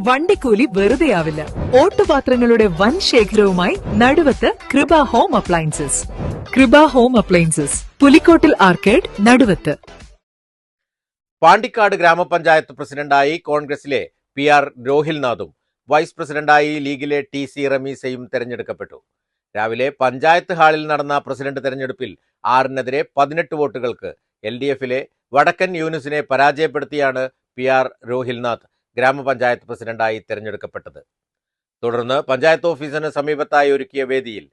വണ്ടിക്കൂലി വെറുതെയാവില്ല. ഓട്ടുപാത്രങ്ങളുടെ വൻ ശേഖരവുമായി നടുവത്ത് കൃപ ഹോം അപ്ലയൻസസ്. കൃപ ഹോം അപ്ലയൻസസ്, പുലിക്കോട്ടിൽ ആർക്കേഡ്, നടുവത്ത്. പാണ്ടിക്കാട് ഗ്രാമപഞ്ചായത്ത് പ്രസിഡന്റായി കോൺഗ്രസിലെ PR രോഹിൽനാഥും വൈസ് പ്രസിഡന്റായി ലീഗിലെ TC റമീസയും തെരഞ്ഞെടുക്കപ്പെട്ടു. രാവിലെ പഞ്ചായത്ത് ഹാളിൽ നടന്ന പ്രസിഡന്റ് തെരഞ്ഞെടുപ്പിൽ 6-നെതിരെ 18 വോട്ടുകൾക്ക് LDFിലെ വടക്കൻ യൂനുസിനെ പരാജയപ്പെടുത്തിയാണ് PR രോഹിൽനാഥ് ഗ്രാമപഞ്ചായത്ത് പ്രസിഡന്റായി തെരഞ്ഞെടുക്കപ്പെട്ടത്. തുടർന്ന് പഞ്ചായത്ത് ഓഫീസിന് സമീപത്തായി ഒരുക്കിയ വേദിയിൽ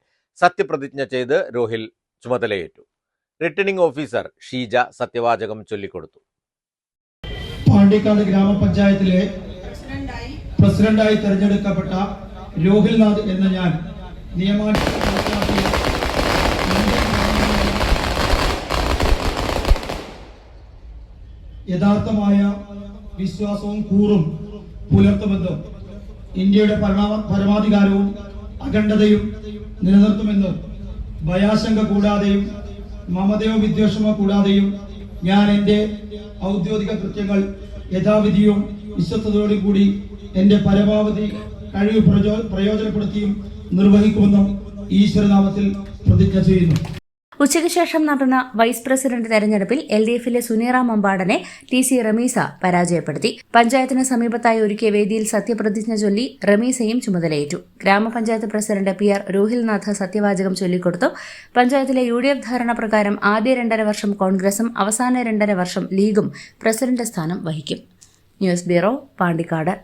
സത്യപ്രതിജ്ഞ ചെയ്ത് രോഹിൽ ചുമതലയേറ്റു. റിട്ടേണിംഗ് ഓഫീസർ ഷീജ സത്യവാചകം ചൊല്ലിക്കൊടുത്തു. പാണ്ടിക്കാട് ഗ്രാമപഞ്ചായത്തിലെ പ്രസിഡന്റായി തെരഞ്ഞെടുക്കപ്പെട്ട രോഹിൽനാഥ് എന്ന ഞാൻ യഥാർത്ഥമായ വിശ്വാസവും കൂറും പുലർത്തുമെന്നും ഇന്ത്യയുടെ പരമാധികാരവും അഖണ്ഡതയും നിലനിർത്തുമെന്നും ഭയാശങ്ക കൂടാതെയും മമതയോ വിദ്വേഷമോ കൂടാതെയും ഞാൻ എൻ്റെ ഔദ്യോഗിക കൃത്യങ്ങൾ യഥാവിധിയും വിശ്വസ്തയോടും കൂടി എൻ്റെ പരമാവധി കഴിവ് പ്രയോജനപ്പെടുത്തിയും നിർവഹിക്കുമെന്നും ഈശ്വരനാമത്തിൽ പ്രതിജ്ഞ ചെയ്യുന്നു. ഉച്ചയ്ക്ക് ശേഷം നടന്ന വൈസ് പ്രസിഡന്റ് തെരഞ്ഞെടുപ്പിൽ LDFിലെ സുനീറ മമ്പാടനെ TC റമീസ പരാജയപ്പെടുത്തി. പഞ്ചായത്തിന് സമീപത്തായി ഒരുക്കിയ വേദിയിൽ സത്യപ്രതിജ്ഞ ചൊല്ലി റമീസയും ചുമതലയേറ്റു. ഗ്രാമപഞ്ചായത്ത് പ്രസിഡന്റ് PR രോഹിൽനാഥ് സത്യവാചകം ചൊല്ലിക്കൊടുത്തു. പഞ്ചായത്തിലെ UDF ധാരണ പ്രകാരം ആദ്യ 2.5 വർഷം കോൺഗ്രസും അവസാന 2.5 വർഷം ലീഗും പ്രസിഡന്റ് സ്ഥാനം വഹിക്കും. News bureau, Pandikkad.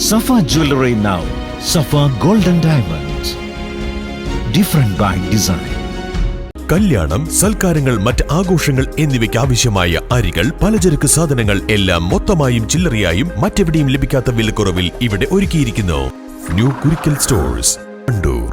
Safa Jewelry now. Safa Golden Diamonds. Different by design. കല്യാണം, സൽക്കാരങ്ങൾ, മറ്റ് ആഘോഷങ്ങൾ എന്നിവയ്ക്ക് ആവശ്യമായ അരികൾ, പലചരക്ക് സാധനങ്ങൾ എല്ലാം മൊത്തമായും ചില്ലറയായും മറ്റെവിടെയും ലഭിക്കാത്ത വിലക്കുറവിൽ ഇവിടെ ഒരുക്കിയിരിക്കുന്നു. New Kurikkal stores, Kannur.